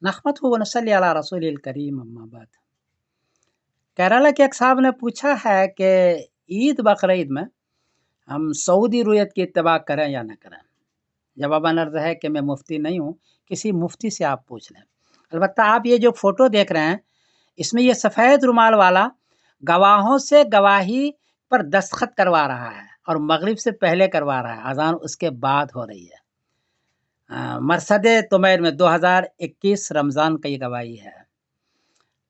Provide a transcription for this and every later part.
नहमदुहु व नसल्ली अला रसूलिल करीम अम्मा बाद। केरला के एक साहब ने पूछा है कि ईद बकरीद में हम सऊदी रुयत की इत्तिबा करें या ना करें? जवाबन अर्ज़ है कि मैं मुफ्ती नहीं हूँ, किसी मुफ्ती से आप पूछ लें। अलबत्ता आप ये जो फ़ोटो देख रहे हैं, इसमें ये सफ़ेद रुमाल वाला गवाहों से गवाही पर दस्तखत करवा रहा है और मगरिब से पहले करवा रहा है, अज़ान उसके बाद हो रही है। मरसद तुमैर में 2021 रमज़ान की ये गवाही है।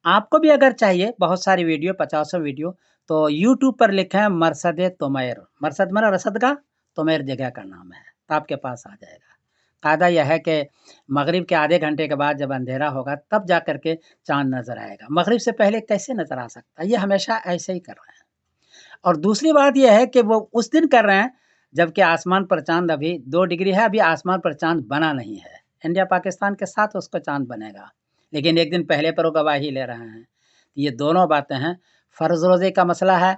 आपको भी अगर चाहिए बहुत सारी वीडियो 50 वीडियो तो यूट्यूब पर लिखें मरसद तुमैर, मरसद मेरा रसदगा, तुमैर जगह का नाम है, तो आपके पास आ जाएगा। कायदा यह है कि मगरिब के आधे घंटे के बाद जब अंधेरा होगा तब जा कर के चाँद नज़र आएगा। मगरिब से पहले कैसे नज़र आ सकता है? ये हमेशा ऐसे ही कर रहे हैं। और दूसरी बात ये है कि वो उस दिन कर रहे हैं जबकि आसमान पर चाँद अभी 2 डिग्री है, अभी आसमान पर चाँद बना नहीं है। इंडिया पाकिस्तान के साथ उसका चाँद बनेगा, लेकिन एक दिन पहले पर वो गवाही ले रहे हैं। ये दोनों बातें हैं, फ़र्ज़ रोज़े का मसला है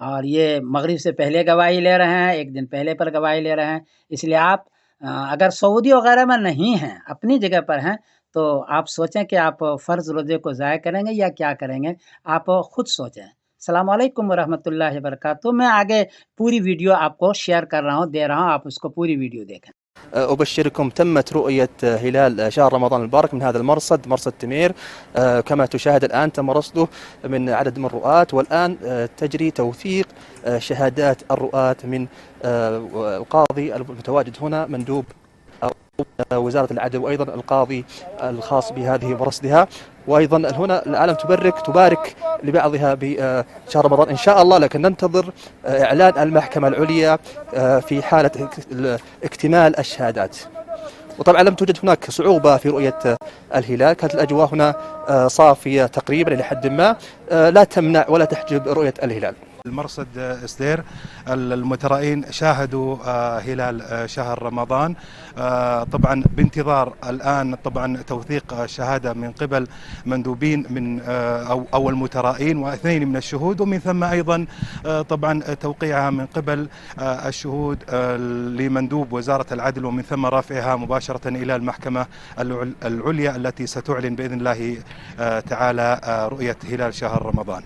और ये मगरिब से पहले गवाही ले रहे हैं, एक दिन पहले पर गवाही ले रहे हैं। इसलिए आप अगर सऊदी वगैरह में नहीं हैं, अपनी जगह पर हैं, तो आप सोचें कि आप फ़र्ज़ रोज़े को ज़ाया करेंगे या क्या करेंगे? आप खुद सोचें। अस्सलाम वालेकुम व रहमतुल्लाहि व बरकातुहू। मैं आगे पूरी वीडियो आपको शेयर कर रहा हूँ, दे रहा हूँ, आप उसको पूरी वीडियो देखें। أبشركم تمت رؤية هلال شهر رمضان المبارك من هذا المرصد، مرصد تمير. كما تشاهد الآن تم رصده من عدد من الرؤاة، والآن تجري توثيق شهادات الرؤاة من القاضي المتواجد هنا، مندوب وزارة العدل، وأيضا القاضي الخاص بهذه برصدها. وأيضا هنا العالم تبارك لبعضها بشهر رمضان إن شاء الله، لكن ننتظر إعلان المحكمة العليا في حالة اكتمال الشهادات. وطبعا لم توجد هناك صعوبة في رؤية الهلال، كانت الأجواء هنا صافية تقريبا إلى حد ما، لا تمنع ولا تحجب رؤية الهلال. المرصد سدير المترائين شاهدوا هلال شهر رمضان، طبعا بانتظار الآن طبعا توثيق شهادة من قبل مندوبين من أو المترائين واثنين من الشهود، ومن ثم أيضا طبعا توقيعها من قبل الشهود لمندوب وزارة العدل، ومن ثم رفعها مباشرة إلى المحكمة العليا التي ستعلن بإذن الله تعالى رؤية هلال شهر رمضان.